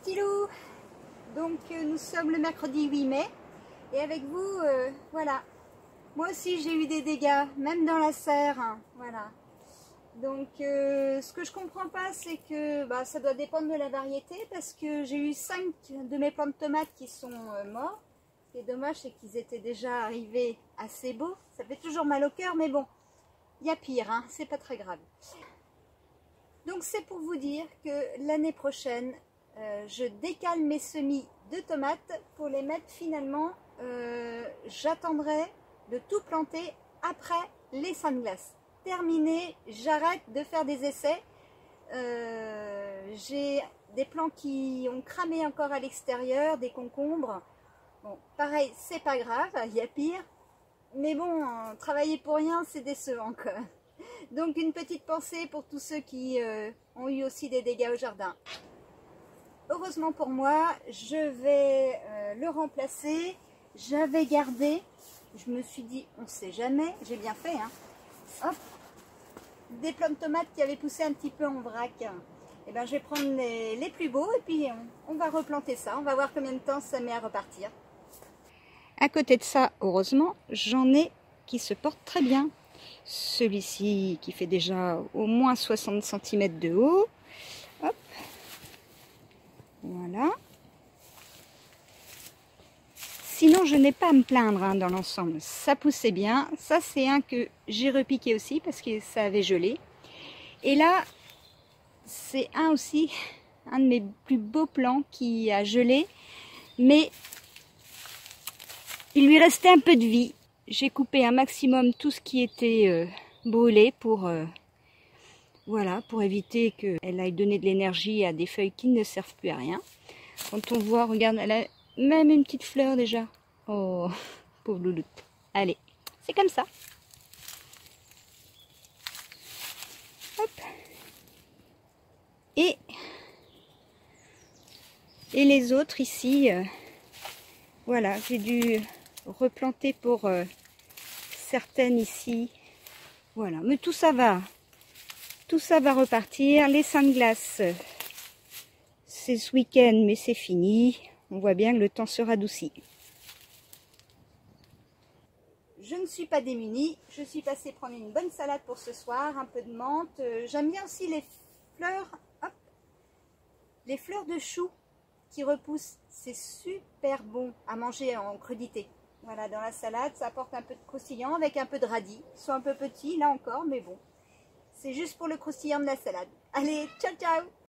petits loups. Donc nous sommes le mercredi 8 mai et avec vous, voilà, moi aussi j'ai eu des dégâts, même dans la serre, hein, voilà. Donc ce que je comprends pas, c'est que ça doit dépendre de la variété, parce que j'ai eu 5 de mes plants de tomates qui sont morts. Ce qui est dommage, c'est qu'ils étaient déjà arrivés assez beaux. Ça fait toujours mal au cœur, mais bon, il y a pire, hein, c'est pas très grave. Donc c'est pour vous dire que l'année prochaine, je décale mes semis de tomates pour les mettre finalement, j'attendrai de tout planter après les seins de glace. Terminé, j'arrête de faire des essais. J'ai des plants qui ont cramé encore à l'extérieur, des concombres. Bon, pareil, c'est pas grave, il y a pire. Mais bon, travailler pour rien, c'est décevant quoi. Donc une petite pensée pour tous ceux qui ont eu aussi des dégâts au jardin. Heureusement pour moi, je vais le remplacer. J'avais gardé, je me suis dit, on ne sait jamais, j'ai bien fait, hein. Hop, des plants de tomates qui avaient poussé un petit peu en vrac. Et ben, je vais prendre les plus beaux et puis on va replanter ça. On va voir combien de temps ça met à repartir. À côté de ça, heureusement, j'en ai qui se portent très bien. Celui-ci qui fait déjà au moins 60 cm de haut. Hop. Voilà. Sinon, je n'ai pas à me plaindre hein, dans l'ensemble. Ça poussait bien. Ça, c'est un que j'ai repiqué aussi parce que ça avait gelé. Et là, c'est un aussi, un de mes plus beaux plants qui a gelé. Mais il lui restait un peu de vie. J'ai coupé un maximum tout ce qui était brûlé pour, voilà, pour éviter qu'elle aille donner de l'énergie à des feuilles qui ne servent plus à rien. Quand on voit, regarde, elle a même une petite fleur déjà. Oh, pauvre louloute. Allez, c'est comme ça. Hop. Et les autres ici, voilà, j'ai dû replanter pour certaines ici. Voilà, mais tout ça va repartir. Les seins de glace, c'est ce week-end, mais c'est fini. On voit bien que le temps se radoucit. Je ne suis pas démunie. Je suis passée prendre une bonne salade pour ce soir, un peu de menthe. J'aime bien aussi les fleurs, hop, les fleurs de chou qui repoussent. C'est super bon à manger en crudité. Voilà, dans la salade, ça apporte un peu de croustillant avec un peu de radis. Ils sont un peu petits là encore, mais bon. C'est juste pour le croustillant de la salade. Allez, ciao ciao!